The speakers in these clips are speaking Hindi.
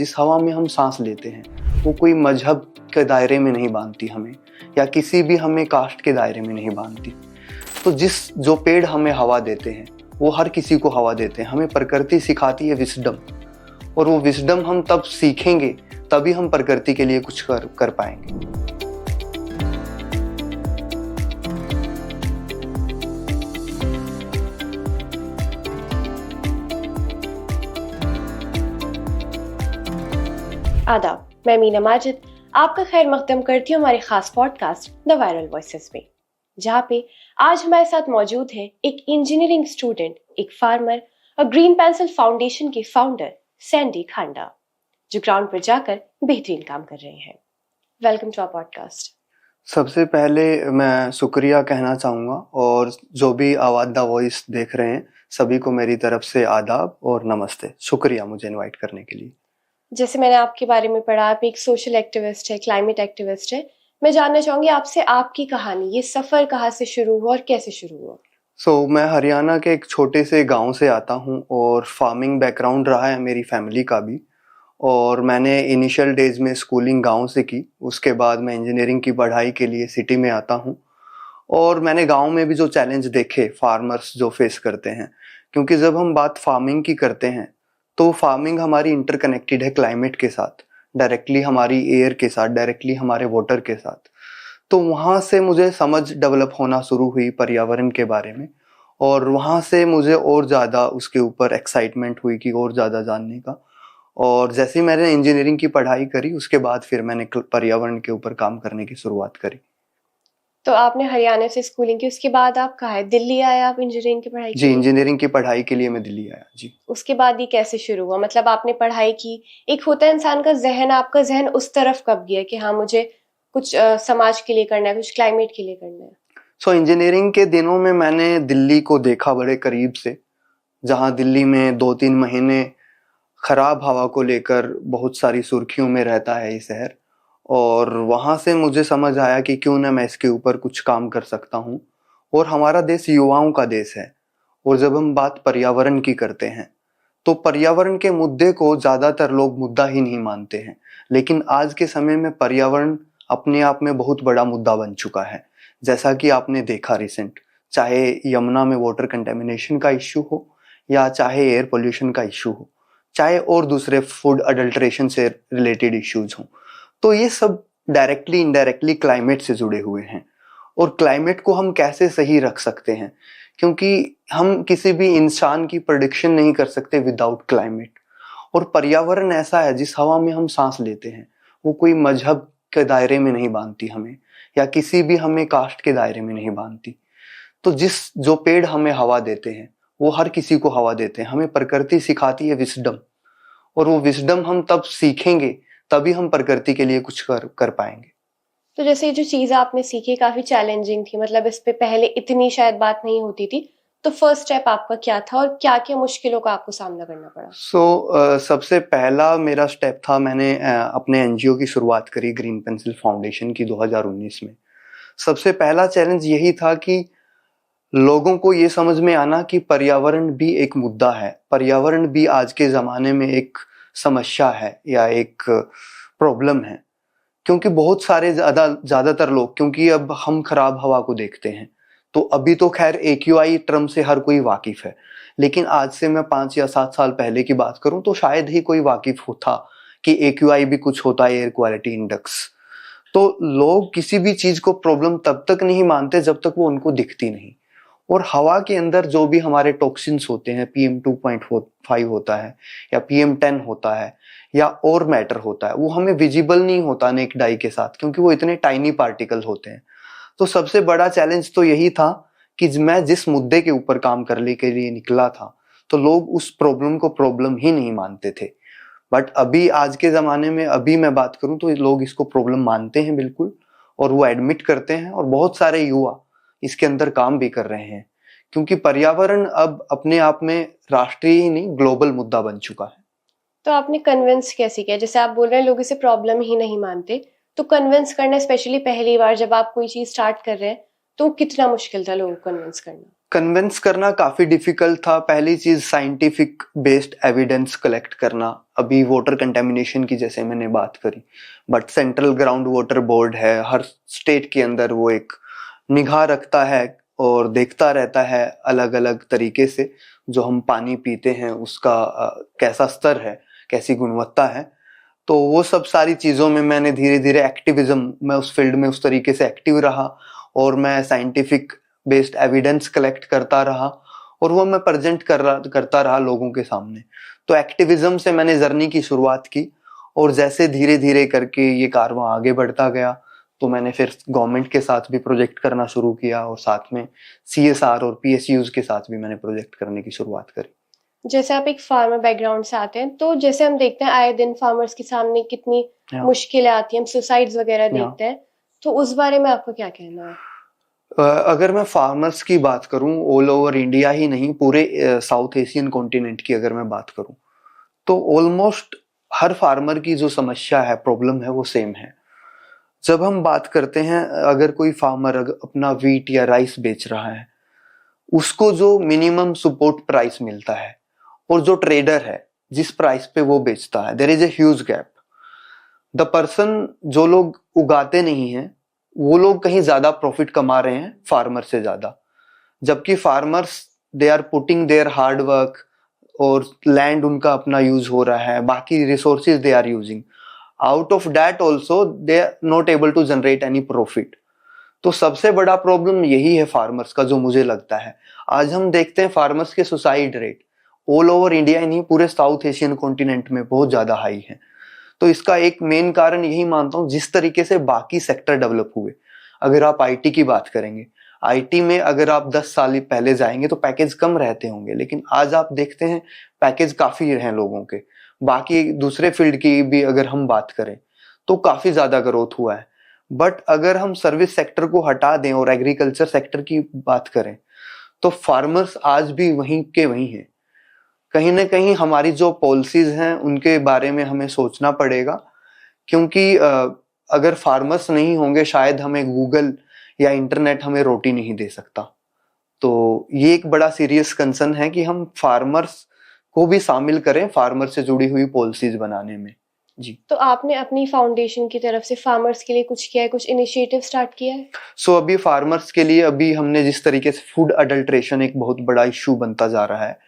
जिस हवा में हम सांस लेते हैं वो कोई मजहब के दायरे में नहीं बांधती हमें, या किसी भी हमें कास्ट के दायरे में नहीं बांधती। तो जो पेड़ हमें हवा देते हैं वो हर किसी को हवा देते हैं। हमें प्रकृति सिखाती है विजडम, और वो विजडम हम तब सीखेंगे तभी हम प्रकृति के लिए कुछ कर पाएंगे। आदाब, मैं मीना माजिद आपका खैर मकदम करती हूँ हमारे खास पॉडकास्ट द वायरल वॉइसेस में, जहाँ पे आज हमारे साथ मौजूद है एक इंजीनियरिंग स्टूडेंट, एक फार्मर और ग्रीन पेंसिल फाउंडेशन के फाउंडर सैंडी खांडा, जो ग्राउंड पर जाकर बेहतरीन काम कर रहे हैं। Welcome to our podcast. सबसे पहले मैं शुक्रिया कहना चाहूँगा, और जो भी आवाज़ द वॉइस देख रहे हैं सभी को मेरी तरफ से आदाब और नमस्ते। शुक्रिया मुझे इनवाइट करने के लिए। जैसे मैंने आपके बारे में पढ़ा, आप एक सोशल एक्टिविस्ट है, क्लाइमेट एक्टिविस्ट है। मैं जानना चाहूंगी आपसे आपकी कहानी, ये सफर कहाँ से शुरू हुआ और कैसे शुरू हुआ? मैं हरियाणा के एक छोटे से गांव से आता हूं, और फार्मिंग बैकग्राउंड रहा है मेरी फैमिली का भी। और मैंने इनिशियल डेज में स्कूलिंग गांव से की, उसके बाद मैं इंजीनियरिंग की पढ़ाई के लिए सिटी में आता हूं। और मैंने गांव में भी जो चैलेंज देखे फार्मर्स जो फेस करते हैं, क्योंकि जब हम बात फार्मिंग की करते हैं तो फार्मिंग हमारी इंटरकनेक्टेड है क्लाइमेट के साथ, डायरेक्टली हमारी एयर के साथ, डायरेक्टली हमारे वाटर के साथ। तो वहाँ से मुझे समझ डेवलप होना शुरू हुई पर्यावरण के बारे में, और वहाँ से मुझे और ज़्यादा उसके ऊपर एक्साइटमेंट हुई कि और ज़्यादा जानने का। और जैसे ही मैंने इंजीनियरिंग की पढ़ाई करी उसके बाद फिर मैंने पर्यावरण के ऊपर काम करने की शुरुआत करी। तो आपने हरियाणा से स्कूलिंग की, उसके बाद आप कहाँ है? दिल्ली आए आप इंजीनियरिंग की पढ़ाई जी, इंजीनियरिंग की पढ़ाई के लिए मैं दिल्ली आया जी। उसके बाद ये कैसे शुरू हुआ? मतलब आपने पढ़ाई की, एक होता है इंसान का जहन, आपका जहन उस तरफ कब गया कि हाँ मुझे कुछ समाज के लिए करना है, कुछ क्लाइमेट के लिए करना है? इंजीनियरिंग के दिनों में मैंने दिल्ली को देखा बड़े करीब से, जहाँ दिल्ली में 2-3 महीने खराब हवा को लेकर बहुत सारी सुर्खियों में रहता है ये शहर। और वहाँ से मुझे समझ आया कि क्यों ना मैं इसके ऊपर कुछ काम कर सकता हूँ। और हमारा देश युवाओं का देश है, और जब हम बात पर्यावरण की करते हैं तो पर्यावरण के मुद्दे को ज़्यादातर लोग मुद्दा ही नहीं मानते हैं। लेकिन आज के समय में पर्यावरण अपने आप में बहुत बड़ा मुद्दा बन चुका है। जैसा कि आपने देखा रिसेंट, चाहे यमुना में वाटर कंटेमिनेशन का इश्यू हो, या चाहे एयर पोल्यूशन का इश्यू हो, चाहे और दूसरे फूड अडल्ट्रेशन से रिलेटेड इश्यूज हों, तो ये सब डायरेक्टली इनडायरेक्टली क्लाइमेट से जुड़े हुए हैं। और क्लाइमेट को हम कैसे सही रख सकते हैं, क्योंकि हम किसी भी इंसान की प्रेडिक्शन नहीं कर सकते विदाउट क्लाइमेट। और पर्यावरण ऐसा है जिस हवा में हम सांस लेते हैं वो कोई मजहब के दायरे में नहीं बांधती हमें, या किसी भी हमें कास्ट के दायरे में नहीं बांधती। तो जो पेड़ हमें हवा देते हैं वो हर किसी को हवा देते हैं। हमें प्रकृति सिखाती है विजडम, और वो विजडम हम तब सीखेंगे तभी हम प्रकृति के लिए कुछ कर पाएंगे। तो जैसे जो चीज आपने सीखी काफी चैलेंजिंग थी, मतलब इस पे पहले इतनी शायद बात नहीं होती थी, तो फर्स्ट स्टेप आपका क्या था और क्या क्या मुश्किलों का आपको सामना करना पड़ा? सबसे पहला मेरा स्टेप था, मैंने अपने एनजीओ की शुरुआत करी ग्रीन पेंसिल फाउंडेशन की 2019 में। सबसे पहला चैलेंज यही था कि लोगों को ये समझ में आना कि पर्यावरण भी एक मुद्दा है, पर्यावरण भी आज के ज़माने में एक समस्या है या एक प्रॉब्लम है। क्योंकि बहुत सारे ज़्यादातर लोग, क्योंकि अब हम खराब हवा को देखते हैं, तो अभी तो खैर AQI टर्म से हर कोई वाकिफ है, लेकिन आज से मैं 5 या 7 साल पहले की बात करूं तो शायद ही कोई वाकिफ होता कि AQI भी कुछ होता है, एयर क्वालिटी इंडेक्स। तो लोग किसी भी चीज़ को प्रॉब्लम तब तक नहीं मानते जब तक वो उनको दिखती नहीं। और हवा के अंदर जो भी हमारे टॉक्सिन्स होते हैं, PM2.5 होता है, या PM10 होता है, या और मैटर होता है, वो हमें विजिबल नहीं होता नेक्ड आई के साथ, क्योंकि वो इतने टाइनी पार्टिकल होते हैं। तो सबसे बड़ा चैलेंज तो यही था कि मैं जिस मुद्दे के ऊपर काम करने के लिए निकला था, तो लोग उस प्रॉब्लम को प्रॉब्लम ही नहीं मानते थे। बट अभी आज के ज़माने में अभी मैं बात करूं तो लोग इसको प्रॉब्लम मानते हैं बिल्कुल, और वो एडमिट करते हैं, और बहुत सारे युवा इसके अंदर काम भी कर रहे हैं, क्योंकि पर्यावरण अब अपने आप में राष्ट्रीय ही नहीं ग्लोबल मुद्दा बन चुका है। तो आपने कन्विंस कैसे किया? जैसे आप बोल रहे हैं लोग इसे प्रॉब्लम ही नहीं मानते, तो कन्विंस करना, स्पेशली पहली बार जब आप कोई चीज स्टार्ट कर रहे हैं, तो कितना मुश्किल था लोगों को कन्विंस करना? कन्विंस करना काफी डिफिकल्ट था। पहली चीज साइंटिफिक बेस्ड एविडेंस कलेक्ट करना। अभी वाटर कंटेमिनेशन की जैसे मैंने बात करी, but central ground water board है, हर स्टेट के अंदर वो एक निगाह रखता है और देखता रहता है अलग अलग तरीके से जो हम पानी पीते हैं उसका कैसा स्तर है, कैसी गुणवत्ता है। तो वो सब सारी चीज़ों में मैंने धीरे धीरे एक्टिविज्म में उस फील्ड में उस तरीके से एक्टिव रहा और मैं साइंटिफिक बेस्ड एविडेंस कलेक्ट करता रहा और वो मैं प्रेजेंट करता रहा लोगों के सामने। तो एक्टिविज्म से मैंने जर्नी की शुरुआत की और जैसे धीरे धीरे करके ये कारवां आगे बढ़ता गया तो मैंने फिर गवर्नमेंट के साथ भी प्रोजेक्ट करना शुरू किया और साथ में CSR और PSUs के साथ भी मैंने प्रोजेक्ट करने की शुरुआत करी। जैसे आप एक फार्मर बैकग्राउंड से आते हैं, तो जैसे हम देखते हैं आए दिन फार्मर्स के सामने कितनी मुश्किलें आती हैं, हम सुसाइड्स वगैरह देखते हैं, तो उस बारे में आपका क्या कहना है? अगर मैं फार्मर्स की बात करूं, ऑल ओवर इंडिया ही नहीं पूरे साउथ एशियन कॉन्टिनेंट की अगर मैं बात करूं तो ऑलमोस्ट हर फार्मर की जो समस्या है, प्रॉब्लम है, वो सेम है। जब हम बात करते हैं, अगर कोई फार्मर अपना वीट या राइस बेच रहा है, उसको जो मिनिमम सपोर्ट प्राइस मिलता है और जो ट्रेडर है जिस प्राइस पे वो बेचता है, there is a huge gap. The person, जो लोग उगाते नहीं हैं, वो लोग कहीं ज्यादा प्रॉफिट कमा रहे हैं फार्मर से ज्यादा, जबकि farmers they are putting their hard work और लैंड उनका अपना यूज हो रहा है, बाकी resources they are using, out of that also they are not able to generate any profit. तो सबसे बड़ा प्रॉब्लम यही है फार्मर्स का, जो मुझे लगता है। आज हम देखते हैं फार्मर्स के suicide rate all over India ही नहीं पूरे साउथ एशियन कॉन्टिनेंट में बहुत ज्यादा हाई है। तो इसका एक मेन कारण यही मानता हूँ, जिस तरीके से बाकी सेक्टर डेवलप हुए। अगर आप IT की बात करेंगे, IT में अगर आप 10 साल पहले जाएंगे तो पैकेज कम रहते होंगे, लेकिन आज आप देखते हैं पैकेज काफी हैं लोगों के। बाकी दूसरे फील्ड की भी अगर हम बात करें तो काफी ज्यादा ग्रोथ हुआ है। बट अगर हम सर्विस सेक्टर को हटा दें और एग्रीकल्चर सेक्टर की बात करें तो फार्मर्स आज भी वहीं के वहीं हैं। कहीं ना कहीं हमारी जो पॉलिसीज हैं उनके बारे में हमें सोचना पड़ेगा, क्योंकि अगर फार्मर्स नहीं होंगे शायद हमें गूगल या इंटरनेट हमें रोटी नहीं दे सकता। तो ये एक बड़ा सीरियस कंसर्न है कि हम फार्मर्स को भी शामिल करें फार्मर से जुड़ी हुई पॉलिसीज बनाने में। जी। तो आपने अपनी फाउंडेशन की तरफ से फार्मर्स के लिए कुछ किया है, कुछ इनिशिएटिव स्टार्ट किया है? अभी फार्मर्स के लिए अभी हमने जिस तरीके से फूड अडल्ट्रेशन एक बहुत बड़ा इश्यू बनता जा रहा है,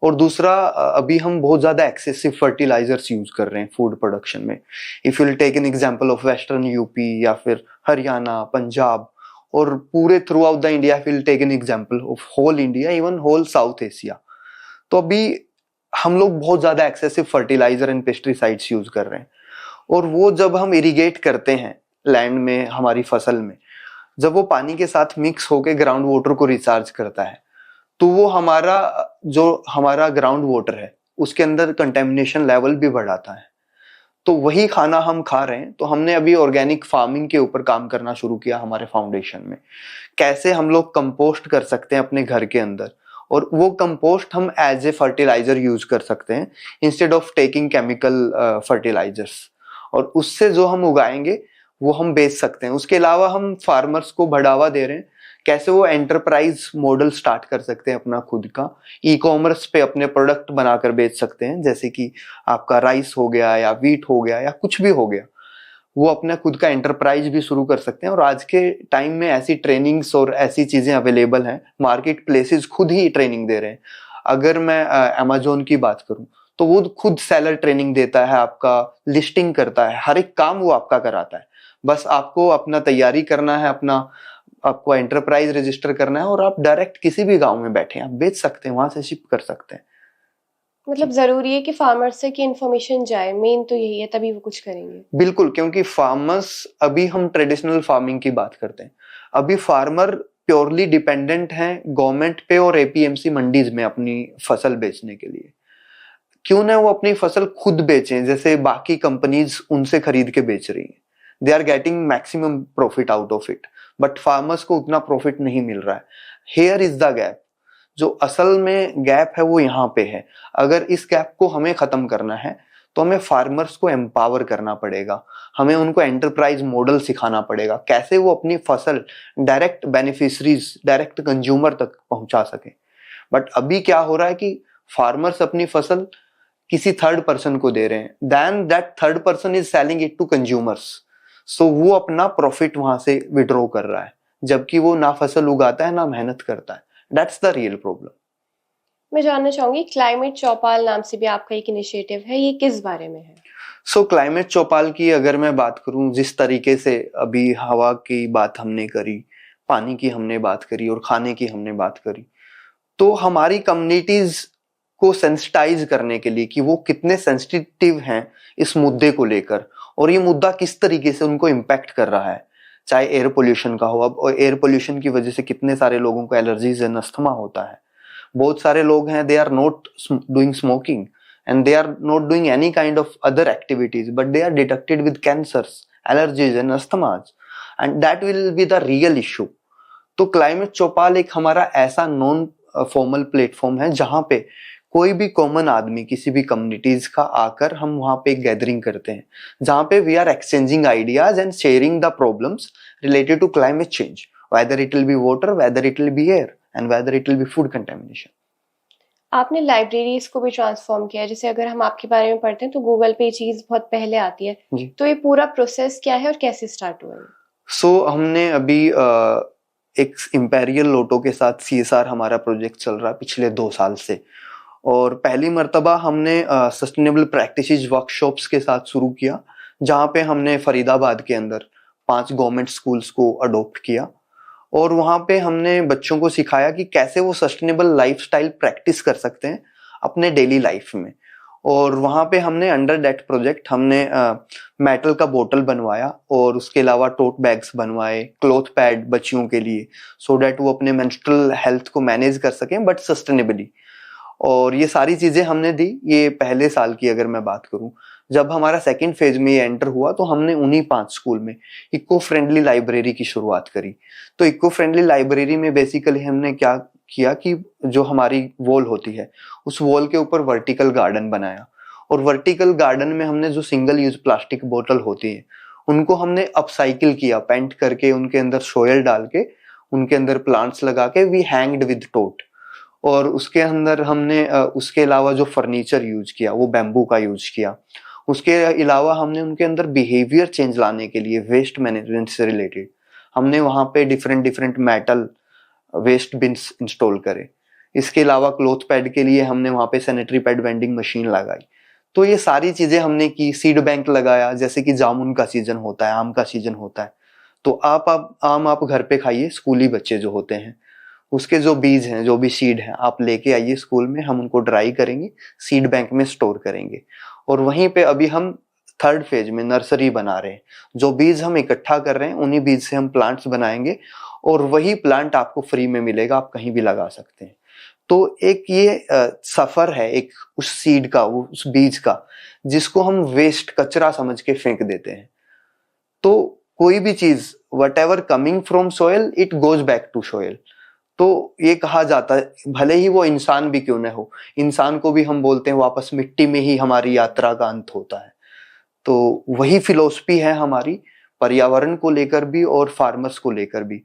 और दूसरा अभी हम बहुत ज्यादा एक्सेसिव फर्टिलाइजर्स यूज कर रहे हैं फूड प्रोडक्शन में। If you take an example of western UP या फिर हरियाणा, पंजाब और पूरे throughout the India, if you take an example of whole India, even whole South Asia, तो अभी हम लोग बहुत ज्यादा excessive fertiliser and pesticides use कर रहे हैं। और वो जब हम इरिगेट करते हैं लैंड में, हमारी फसल में, जब वो पानी के साथ मिक्स होकर ग्राउंड वाटर को रिचार्ज करता है, तो वो हमारा ग्राउंड वाटर है उसके अंदर कंटेमिनेशन लेवल भी बढ़ाता है। तो वही खाना हम खा रहे हैं। तो हमने अभी ऑर्गेनिक फार्मिंग के ऊपर काम करना शुरू किया हमारे फाउंडेशन में। कैसे हम लोग कंपोस्ट कर सकते हैं अपने घर के अंदर, और वो कंपोस्ट हम एज ए फर्टिलाइजर यूज कर सकते हैं instead of taking chemical fertilisers, और उससे जो हम उगाएंगे वो हम बेच सकते हैं। उसके अलावा हम फार्मर्स को बढ़ावा दे रहे हैं, कैसे वो एंटरप्राइज मॉडल स्टार्ट कर सकते हैं अपना खुद का, ई-कॉमर्स पे अपने प्रोडक्ट बनाकर बेच सकते हैं, जैसे कि आपका राइस हो गया या वीट हो गया या कुछ भी हो गया, वो अपना खुद का एंटरप्राइज भी शुरू कर सकते हैं। और आज के टाइम में ऐसी ट्रेनिंग्स और ऐसी चीजें अवेलेबल हैं, मार्केट प्लेसेस खुद ही ट्रेनिंग दे रहे हैं। अगर मैं अमेजोन की बात करूं तो वो खुद सेलर ट्रेनिंग देता है, आपका लिस्टिंग करता है, हर एक काम वो आपका कराता है। बस आपको अपना तैयारी करना है, आपको एंटरप्राइज रजिस्टर करना है, और आप डायरेक्ट किसी भी गांव में बैठे आप बेच सकते हैं, वहां से शिप कर सकते हैं। मतलब जरूरी है कि फार्मर से की इन्फॉर्मेशन जाए, मेन तो यही है, तभी वो कुछ करेंगे। बिल्कुल, क्योंकि फार्मर्स, अभी हम ट्रेडिशनल फार्मिंग की बात करते हैं, अभी फार्मर प्योरली डिपेंडेंट हैं गवर्नमेंट पे और APMC मंडीज में अपनी फसल बेचने के लिए। क्यों ना वो अपनी फसल खुद बेचें, जैसे बाकी कंपनीज उनसे खरीद के बेच रही हैं, they are getting maximum profit out of it, but farmers को उतना प्रॉफिट नहीं मिल रहा है। हेयर इज द गैप, जो असल में गैप है वो यहाँ पे है। अगर इस गैप को हमें खत्म करना है तो हमें फार्मर्स को एम्पावर करना पड़ेगा, हमें उनको एंटरप्राइज मॉडल सिखाना पड़ेगा, कैसे वो अपनी फसल डायरेक्ट बेनिफिशरीज, डायरेक्ट कंज्यूमर तक पहुंचा सके। बट अभी क्या हो रहा है कि फार्मर्स अपनी फसल किसी थर्ड पर्सन को दे रहे हैं, then that third person is selling it to consumers, so वो अपना प्रॉफिट वहां से विड्रॉ कर रहा है, जबकि वो ना फसल उगाता है ना मेहनत करता है। That's the real problem. मैं जानना चाहूंगी, क्लाइमेट चौपाल नाम से भी आपका एक इनिशिएटिव है, ये किस बारे में है? सो क्लाइमेट चौपाल की अगर मैं बात करूं, जिस तरीके से अभी हवा की बात हमने करी, पानी की हमने बात करी और खाने की हमने बात करी, तो हमारी कम्युनिटीज को सेंसिटाइज करने के लिए कि वो कितने सेंसिटिव हैं इस मुद्दे को लेकर, और ये मुद्दा किस तरीके से उनको इम्पैक्ट कर रहा है, चाहे एयर पोल्यूशन का हो। अब एयर पोल्यूशन की वजह से कितने सारे लोगों को एलर्जीज एंड अस्थमा होता है। बहुत सारे लोग हैं, they are not doing smoking and they are not doing any kind of other activities, but they are detected with cancers, allergies and asthmas, and that will be the real issue. तो क्लाइमेट चौपाल एक हमारा ऐसा नॉन फॉर्मल प्लेटफॉर्म है जहां पे कोई भी कॉमन आदमी किसी भी कम्युनिटीज का आकर हम वहां पे एक गैदरिंग करते हैं, जहां पे we are exchanging ideas and sharing the problems related to climate change, whether it will be water, whether it will be air and whether it will be food contamination. आपने लाइब्रेरीज को भी ट्रांसफॉर्म किया है, जैसे अगर हम आपके बारे में पढ़ते हैं तो गूगल पे ये चीज बहुत पहले आती है, तो ये पूरा प्रोसेस क्या है और कैसे स्टार्ट हुआ है? सो हमने अभी एक इंपेरियल लोटो के साथ CSR हमारा प्रोजेक्ट चल रहा है पिछले 2 साल से, और पहली मर्तबा हमने सस्टेनेबल प्रैक्टिसेस वर्कशॉप्स के साथ शुरू किया, जहाँ पे हमने फरीदाबाद के अंदर 5 गवर्नमेंट स्कूल्स को अडॉप्ट किया, और वहाँ पे हमने बच्चों को सिखाया कि कैसे वो सस्टेनेबल लाइफस्टाइल प्रैक्टिस कर सकते हैं अपने डेली लाइफ में। और वहाँ पे हमने अंडर दैट प्रोजेक्ट हमने मेटल का बोतल बनवाया, और उसके अलावा टोट बैग्स बनवाए, क्लॉथ पैड बच्चियों के लिए, सो डैट वो अपने मेंस्ट्रुअल हेल्थ को मैनेज कर सकें बट सस्टेनेबली। और ये सारी चीजें हमने दी। ये पहले साल की अगर मैं बात करूं, जब हमारा सेकंड फेज में ये एंटर हुआ तो हमने उन्हीं 5 स्कूल में इको फ्रेंडली लाइब्रेरी की शुरुआत करी। तो इको फ्रेंडली लाइब्रेरी में बेसिकली हमने क्या किया कि जो हमारी वॉल होती है उस वॉल के ऊपर वर्टिकल गार्डन बनाया, और वर्टिकल गार्डन में हमने जो सिंगल यूज प्लास्टिक बोतल होती है उनको हमने अपसाइकिल किया, पेंट करके उनके अंदर सोयल डाल के उनके अंदर प्लांट्स लगा के वी हैंग्ड विद टोट। और उसके अंदर हमने उसके अलावा जो फर्नीचर यूज किया वो बैम्बू का यूज किया। उसके अलावा हमने उनके अंदर बिहेवियर चेंज लाने के लिए वेस्ट मैनेजमेंट से रिलेटेड हमने वहां पे different metal waste bins install करे। इसके अलावा क्लॉथ पैड के लिए हमने वहां पे सैनिटरी पैड वेंडिंग मशीन लगाई। तो ये सारी चीजें हमने की। सीड बैंक लगाया, जैसे कि जामुन का सीजन होता है, आम का सीजन होता है, तो आप आम आप घर पे खाइए, स्कूली बच्चे जो होते हैं उसके जो बीज हैं, जो भी सीड हैं, आप लेके आइए स्कूल में, हम उनको ड्राई करेंगे, सीड बैंक में स्टोर करेंगे। और वहीं पे अभी हम थर्ड फेज में नर्सरी बना रहे हैं। जो बीज हम इकट्ठा कर रहे हैं उन्हीं बीज से हम प्लांट्स बनाएंगे, और वही प्लांट आपको फ्री में मिलेगा, आप कहीं भी लगा सकते हैं। तो एक ये सफर है एक उस सीड का, उस बीज का, जिसको हम वेस्ट कचरा समझ के फेंक देते हैं। तो कोई भी चीज whatever coming from soil it goes back to soil. तो ये कहा जाता है, भले ही वो इंसान भी क्यों न हो, इंसान को भी हम बोलते हैं वापस मिट्टी में ही हमारी यात्रा का अंत होता है। तो वही फिलॉसफी है हमारी, पर्यावरण को लेकर भी और फार्मर्स को लेकर भी।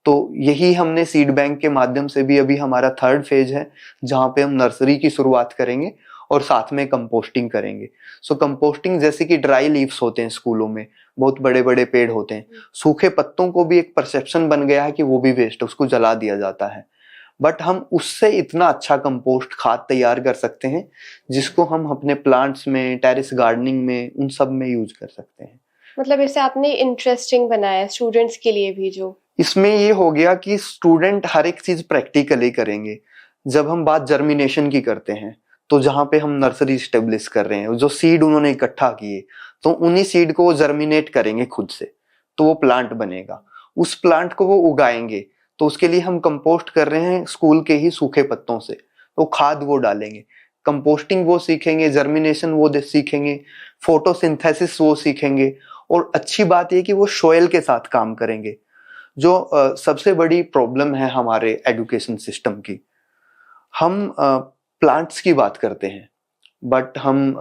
तो यही हमने सीड बैंक के माध्यम से भी, अभी हमारा थर्ड फेज है जहां पे हम नर्सरी की शुरुआत करेंगे और साथ में कंपोस्टिंग करेंगे। सो कंपोस्टिंग जैसे कि ड्राई लीव्स होते हैं स्कूलों में, बहुत बड़े बड़े पेड़ होते हैं, सूखे पत्तों को भी एक परसेप्शन बन गया है कि वो भी वेस्ट है, उसको जला दिया जाता है। बट हम उससे इतना अच्छा कंपोस्ट खाद तैयार कर सकते हैं जिसको हम अपने प्लांट्स में, टेरेस गार्डनिंग में, उन सब में यूज कर सकते हैं। मतलब इसे आपने इंटरेस्टिंग बनाया स्टूडेंट्स के लिए भी। जो इसमें ये हो गया कि स्टूडेंट हर एक चीज प्रैक्टिकली करेंगे। जब हम बात जर्मिनेशन की करते हैं तो जहां पे हम नर्सरी स्टेब्लिश कर रहे हैं, जो सीड उन्होंने इकट्ठा किए तो उन्हीं सीड को वो जर्मिनेट करेंगे खुद से, तो वो प्लांट बनेगा। उस प्लांट को वो उगाएंगे, तो उसके लिए हम कंपोस्ट कर रहे हैं स्कूल के ही सूखे पत्तों से, तो खाद वो डालेंगे, कंपोस्टिंग वो सीखेंगे, जर्मिनेशन वो सीखेंगे, फोटोसिंथेसिस वो सीखेंगे, और अच्छी बात यह कि वो सोयल के साथ काम करेंगे। जो सबसे बड़ी प्रॉब्लम है हमारे एजुकेशन सिस्टम की, हम प्लांट्स की बात करते हैं बट हम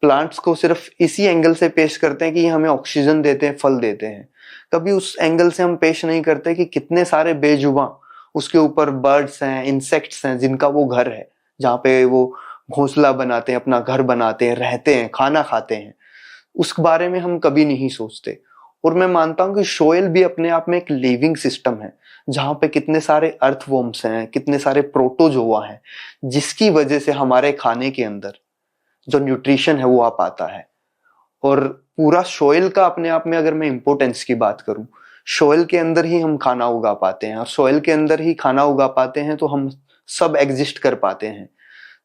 प्लांट्स को सिर्फ इसी एंगल से पेश करते हैं कि ये हमें ऑक्सीजन देते हैं, फल देते हैं। कभी उस एंगल से हम पेश नहीं करते कि कितने सारे बेजुबां उसके ऊपर बर्ड्स हैं, इंसेक्ट्स हैं, जिनका वो घर है, जहाँ पे वो घोंसला बनाते हैं, अपना घर बनाते हैं, रहते हैं, खाना खाते हैं। उस बारे में हम कभी नहीं सोचते। और मैं मानता हूँ कि सोइल भी अपने आप में एक लिविंग सिस्टम है, जहाँ पे कितने सारे अर्थवॉर्म्स हैं, कितने सारे प्रोटोजोआ हैं, जिसकी वजह से हमारे खाने के अंदर जो न्यूट्रिशन है वो आ पाता है। और पूरा सोइल का अपने आप में अगर मैं इम्पोर्टेंस की बात करूं, सोइल के अंदर ही हम खाना उगा पाते हैं, और सोइल के अंदर ही खाना उगा पाते हैं तो हम सब एग्जिस्ट कर पाते हैं।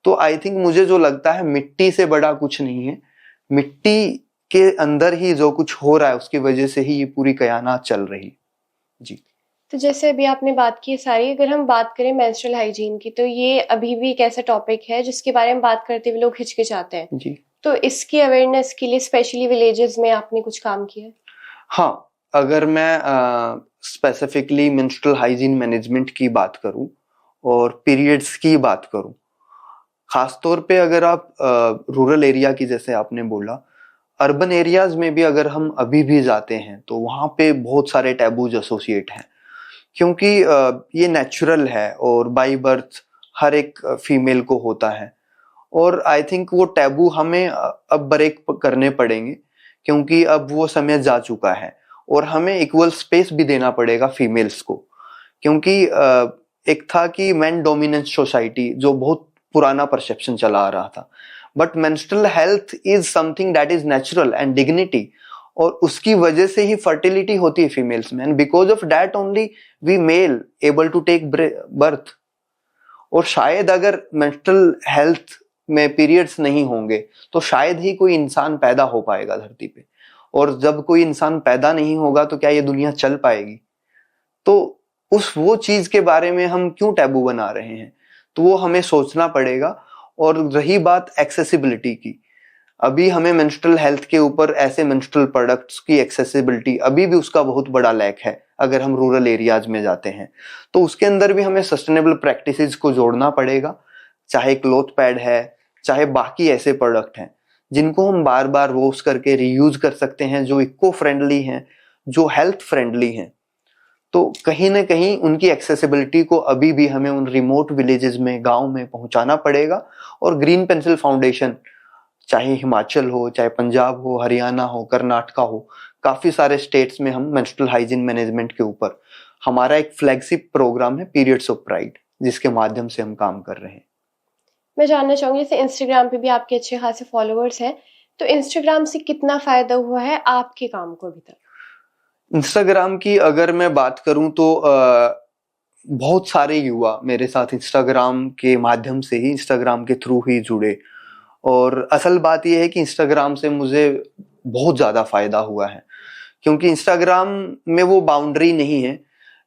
तो आई थिंक मुझे जो लगता है, मिट्टी से बड़ा कुछ नहीं है। मिट्टी के अंदर ही जो कुछ हो रहा है उसकी वजह से ही ये पूरी कायनात चल रही। जी। तो जैसे अभी आपने बात की सारी, अगर हम बात करें मेंस्ट्रुअल हाइजीन की, तो ये अभी भी एक ऐसा टॉपिक है जिसके बारे में बात करते हुए लोग हिचकिचाते हैं। जी। तो इसकी अवेयरनेस के लिए स्पेशली विलेजेस में आपने कुछ काम किया है? हाँ, अगर मैं स्पेसिफिकली मेंस्ट्रुअल हाइजीन मैनेजमेंट की बात करूं और पीरियड्स की बात करूं, खासतौर पे अगर आप रूरल एरिया की, जैसे आपने बोला, अर्बन एरियाज में भी अगर हम अभी भी जाते हैं तो वहाँ पे बहुत सारे टैबूज एसोसिएट हैं, क्योंकि ये नेचुरल है और बाय बर्थ हर एक फीमेल को होता है। और आई थिंक वो टैबू हमें अब ब्रेक करने पड़ेंगे, क्योंकि अब वो समय जा चुका है और हमें इक्वल स्पेस भी देना पड़ेगा फीमेल्स को। क्योंकि एक था कि मैन डोमिनेंस सोसाइटी, जो बहुत पुराना परसेप्शन चला आ रहा था, but menstrual health is something that is natural and dignity, और उसकी वजह से ही फर्टिलिटी होती है फीमेल्स में, and because of that only we male able to take birth. और शायद अगर मेंस्ट्रुअल हेल्थ में पीरियड्स नहीं होंगे तो शायद ही कोई इंसान पैदा हो पाएगा धरती पे, और जब कोई इंसान पैदा नहीं होगा तो क्या ये दुनिया चल पाएगी? तो वो चीज के बारे में हम क्यों टैबू बना रहे हैं? तो वो हमें सोचना पड़ेगा। और रही बात एक्सेसिबिलिटी की, अभी हमें मेंस्ट्रुअल हेल्थ के ऊपर ऐसे मेंस्ट्रुअल प्रोडक्ट्स की एक्सेसिबिलिटी, अभी भी उसका बहुत बड़ा लैक है। अगर हम रूरल एरियाज में जाते हैं तो उसके अंदर भी हमें सस्टेनेबल प्रैक्टिसेस को जोड़ना पड़ेगा, चाहे क्लॉथ पैड है, चाहे बाकी ऐसे प्रोडक्ट हैं जिनको हम बार बार वॉश करके रीयूज कर सकते हैं, जो इको फ्रेंडली हैं, जो हेल्थ फ्रेंडली हैं। तो कहीं ना कहीं उनकी एक्सेसिबिलिटी को अभी भी हमें उन रिमोट विलेजेस में, गांव में पहुंचाना पड़ेगा। और ग्रीन पेंसिल फाउंडेशन, चाहे हिमाचल हो, चाहे पंजाब हो, हरियाणा हो, कर्नाटका हो, काफी सारे स्टेट्स में हम मेंस्ट्रुअल हाइजीन मैनेजमेंट के ऊपर हमारा एक फ्लैगशिप प्रोग्राम है, पीरियड्स ऑफ प्राइड, जिसके माध्यम से हम काम कर रहे हैं। मैं जानना चाहूंगी, जैसे इंस्टाग्राम पे भी आपके अच्छे खासे फॉलोअर्स हैं, तो इंस्टाग्राम से कितना फायदा हुआ है आपके काम को अभी तक? इंस्टाग्राम की अगर मैं बात करूं तो बहुत सारे युवा मेरे साथ इंस्टाग्राम के माध्यम से ही, इंस्टाग्राम के थ्रू ही जुड़े। और असल बात यह है कि इंस्टाग्राम से मुझे बहुत ज़्यादा फायदा हुआ है, क्योंकि इंस्टाग्राम में वो बाउंड्री नहीं है।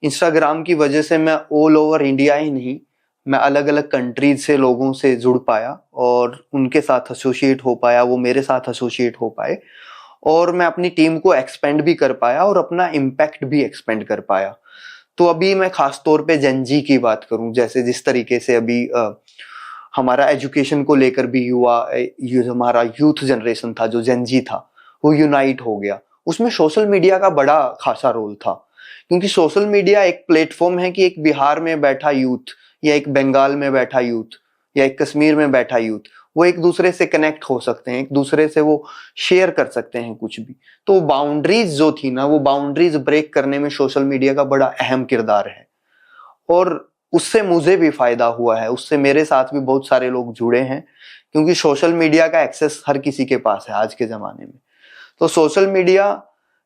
इंस्टाग्राम की वजह से मैं ऑल ओवर इंडिया ही नहीं, मैं अलग अलग कंट्रीज से लोगों से जुड़ पाया और उनके साथ एसोसिएट हो पाया, वो मेरे साथ एसोसिएट हो पाए, और मैं अपनी टीम को एक्सपेंड भी कर पाया और अपना इम्पैक्ट भी एक्सपेंड कर पाया। तो अभी मैं खास तौर पे जेनजी की बात करूं, जैसे जिस तरीके से अभी हमारा एजुकेशन को लेकर भी हुआ, हमारा यूथ जनरेशन था जो जेनजी था, वो यूनाइट हो गया। उसमें सोशल मीडिया का बड़ा खासा रोल था, क्योंकि सोशल मीडिया एक प्लेटफॉर्म है कि एक बिहार में बैठा यूथ, या एक बंगाल में बैठा यूथ, या एक कश्मीर में बैठा यूथ, वो एक दूसरे से कनेक्ट हो सकते हैं, एक दूसरे से वो शेयर कर सकते हैं कुछ भी। तो बाउंड्रीज जो थी ना, वो बाउंड्रीज ब्रेक करने में सोशल मीडिया का बड़ा अहम किरदार है। और उससे मुझे भी फायदा हुआ है, उससे मेरे साथ भी बहुत सारे लोग जुड़े हैं, क्योंकि सोशल मीडिया का एक्सेस हर किसी के पास है आज के जमाने में। तो सोशल मीडिया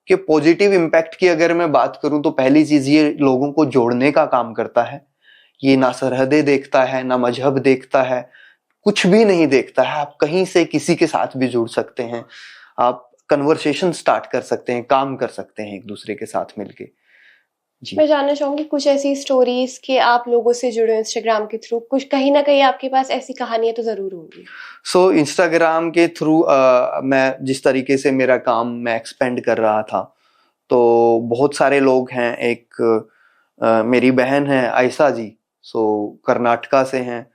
के पॉजिटिव इम्पैक्ट की अगर मैं बात करूं तो पहली चीज, ये लोगों को जोड़ने का काम करता है। ये ना सरहदें देखता है, ना मजहब देखता है, कुछ भी नहीं देखता है। आप कहीं से किसी के साथ भी जुड़ सकते हैं, आप कन्वर्सेशन स्टार्ट कर सकते हैं, काम कर सकते हैं एक दूसरे के साथ मिलके। जी। मैं जानना चाहूंगी कुछ ऐसी स्टोरीज कि आप लोगों से जुड़े इंस्टाग्राम के थ्रू, कुछ कहीं ना कहीं आपके पास ऐसी कहानियां तो जरूर होंगी। सो इंस्टाग्राम के थ्रू मैं जिस तरीके से मेरा काम मैं एक्सपेंड कर रहा था, तो बहुत सारे लोग हैं। एक मेरी बहन है आयशा जी, सो कर्नाटका से हैं।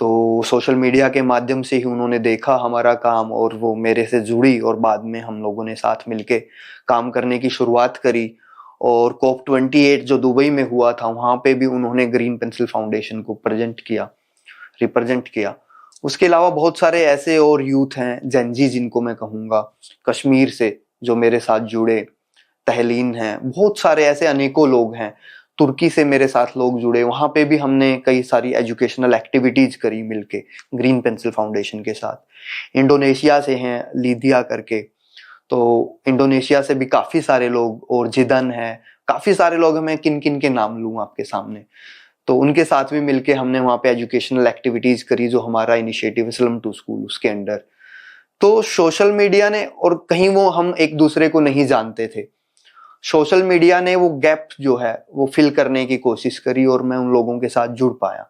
तो सोशल मीडिया के माध्यम से ही उन्होंने देखा हमारा काम और वो मेरे से जुड़ी और बाद में हम लोगों ने साथ मिलके काम करने की शुरुआत करी। और COP28 जो दुबई में हुआ था वहाँ पे भी उन्होंने ग्रीन पेंसिल फाउंडेशन को रिप्रेजेंट किया। उसके अलावा बहुत सारे ऐसे और यूथ हैं, जेनजी जिनको मैं कहूँगा, कश्मीर से जो मेरे साथ जुड़े, तहलीन हैं, बहुत सारे ऐसे अनेकों लोग हैं। तुर्की से मेरे साथ लोग जुड़े, वहाँ पे भी हमने कई सारी एजुकेशनल एक्टिविटीज करी मिलके ग्रीन पेंसिल फाउंडेशन के साथ। इंडोनेशिया से हैं लिदिया करके, तो इंडोनेशिया से भी काफ़ी सारे लोग, और जिदन है, काफ़ी सारे लोग हैं, मैं किन किन के नाम लूँ आपके सामने। तो उनके साथ भी मिलके हमने वहाँ पे एजुकेशनल एक्टिविटीज़ करी, जो हमारा इनिशिएटिव है स्लम टू स्कूल, उसके अंडर। तो सोशल मीडिया ने, और कहीं वो हम एक दूसरे को नहीं जानते थे, सोशल मीडिया ने वो गैप जो है वो फिल करने की कोशिश करी और मैं उन लोगों के साथ जुड़ पाया।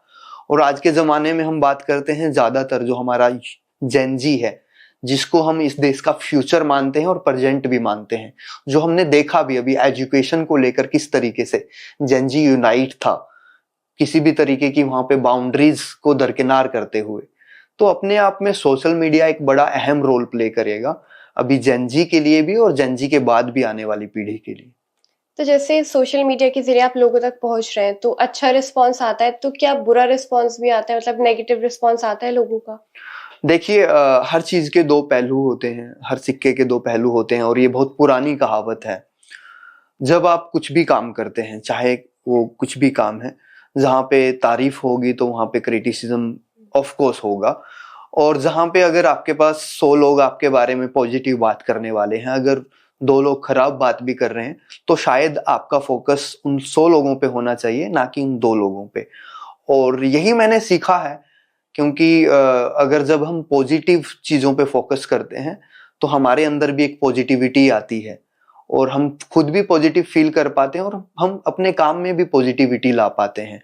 और आज के ज़माने में हम बात करते हैं, ज़्यादातर जो हमारा जेनजी है, जिसको हम इस देश का फ्यूचर मानते हैं और प्रेजेंट भी मानते हैं, जो हमने देखा भी अभी एजुकेशन को लेकर किस तरीके से जेनजी यूनाइट था, किसी भी तरीके की वहाँ पे बाउंड्रीज को दरकिनार करते हुए। तो अपने आप में सोशल मीडिया एक बड़ा अहम रोल प्ले करेगा अभी जेनजी के लिए भी और जेनजी के बाद भी आने वाली पीढ़ी के लिए। तो जैसे सोशल मीडिया के जरिए आप लोगों तक पहुंच रहे हैं, तो अच्छा रिस्पांस आता है, तो क्या बुरा रिस्पांस भी आता है, मतलब नेगेटिव रिस्पांस आता है लोगों का? देखिए, हर चीज के दो पहलू होते हैं, हर सिक्के के दो पहलू होते हैं, और ये बहुत पुरानी कहावत है। जब आप कुछ भी काम करते हैं, चाहे वो कुछ भी काम है, जहाँ पे तारीफ होगी तो वहाँ पे क्रिटिसिज्म ऑफ कोर्स होगा, और जहाँ पे अगर आपके पास 100 लोग आपके बारे में पॉजिटिव बात करने वाले हैं, अगर 2 लोग खराब बात भी कर रहे हैं, तो शायद आपका फोकस उन 100 लोगों पे होना चाहिए, ना कि उन 2 लोगों पे। और यही मैंने सीखा है, क्योंकि अगर जब हम पॉजिटिव चीज़ों पे फोकस करते हैं तो हमारे अंदर भी एक पॉजिटिविटी आती है, और हम खुद भी पॉजिटिव फील कर पाते हैं, और हम अपने काम में भी पॉजिटिविटी ला पाते हैं।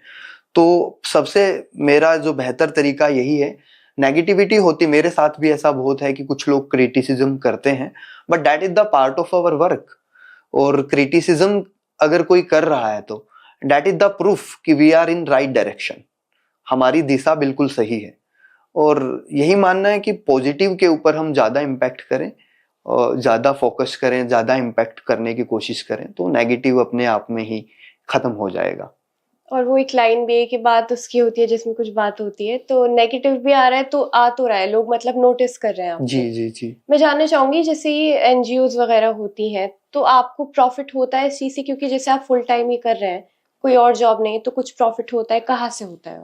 तो सबसे मेरा जो बेहतर तरीका यही है। नेगेटिविटी होती, मेरे साथ भी ऐसा बहुत है कि कुछ लोग क्रिटिसिज्म करते हैं, but that is the part of our work. और क्रिटिसिज्म अगर कोई कर रहा है तो दैट इज द प्रूफ कि we are in right direction, हमारी दिशा बिल्कुल सही है। और यही मानना है कि पॉजिटिव के ऊपर हम ज़्यादा इम्पैक्ट करें, और ज़्यादा फोकस करें, ज़्यादा इम्पैक्ट करने की कोशिश करें, तो नेगेटिव अपने आप में ही ख़त्म हो जाएगा। और वो एक लाइन भी है कि बात उसकी होती है जिसमें कुछ बात होती है, तो नेगेटिव भी आ रहा है तो आ तो रहा है, लोग मतलब नोटिस कर रहे हैं आपको। जी जी जी। मैं जानना चाहूंगी, जैसे ये एनजीओज वगैरह होती हैं, तो आपको प्रॉफिट होता है इस चीज से? क्योंकि जैसे आप फुल टाइम ही कर रहे हैं, कोई और जॉब नहीं, तो कुछ प्रॉफिट होता है, कहाँ से होता है?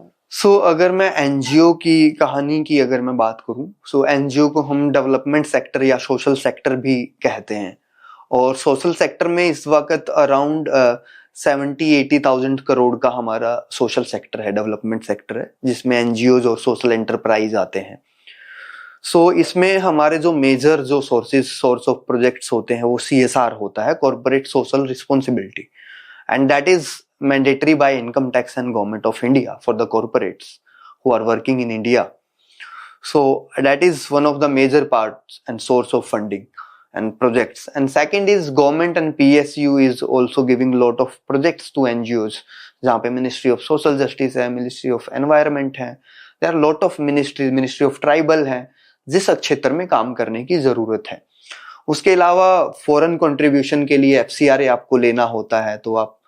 अगर मैं एनजीओ की कहानी की अगर मैं बात करूं, एनजीओ को हम डेवलपमेंट सेक्टर या सोशल सेक्टर भी कहते हैं। और सोशल सेक्टर में इस वक्त अराउंड 70-80,000 करोड़ का हमारा सोशल सेक्टर है, डेवलपमेंट सेक्टर है, जिसमें एनजीओज और सोशल एंटरप्राइज आते हैं। इसमें हमारे जो मेजर जो सोर्स ऑफ प्रोजेक्ट्स होते हैं वो CSR होता है, corporate social responsibility, and that is mandatory by income tax and government of India for the corporates who are working in India. So that is one of the major parts and source of funding and projects. And second is government and PSU is also giving lot of projects to NGOs, जहाँ पे Ministry of Social Justice है, Ministry of Environment है, there are lot of Ministry of Tribal है, जिस क्षेत्र में काम करने की जरूरत है। उसके अलावा फॉरेन कंट्रीब्यूशन के लिए FCRA आपको लेना होता है, तो आप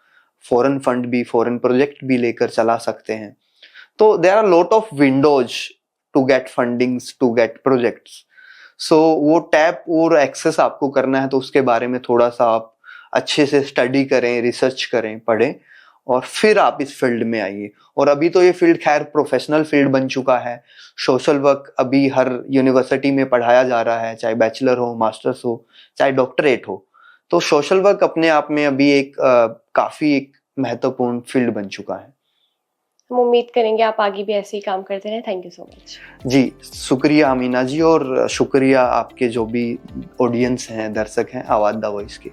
फॉरेन फंड भी, फॉरेन प्रोजेक्ट भी लेकर चला सकते हैं। तो there are lot of windows to get fundings, to get projects. वो टैप और एक्सेस आपको करना है, तो उसके बारे में थोड़ा सा आप अच्छे से स्टडी करें, रिसर्च करें, पढ़ें, और फिर आप इस फील्ड में आइए। और अभी तो ये फील्ड खैर प्रोफेशनल फील्ड बन चुका है। सोशल वर्क अभी हर यूनिवर्सिटी में पढ़ाया जा रहा है, चाहे बैचलर हो, मास्टर्स हो, चाहे डॉक्टरेट हो। तो सोशल वर्क अपने आप में अभी एक काफी एक महत्वपूर्ण फील्ड बन चुका है। हम उम्मीद करेंगे आप आगे भी ऐसे ही काम करते रहें। Thank you so much. जी, शुक्रिया अमीना जी, और शुक्रिया आपके जो भी ऑडियंस हैं, दर्शक हैं आवाज द वॉइस के।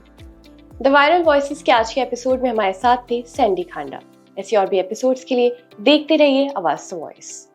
द वायरल वॉइसेस के आज के एपिसोड में हमारे साथ थे सैंडी खांडा। ऐसे और भी एपिसोड्स के लिए देखते रहिए आवाज द वॉइस।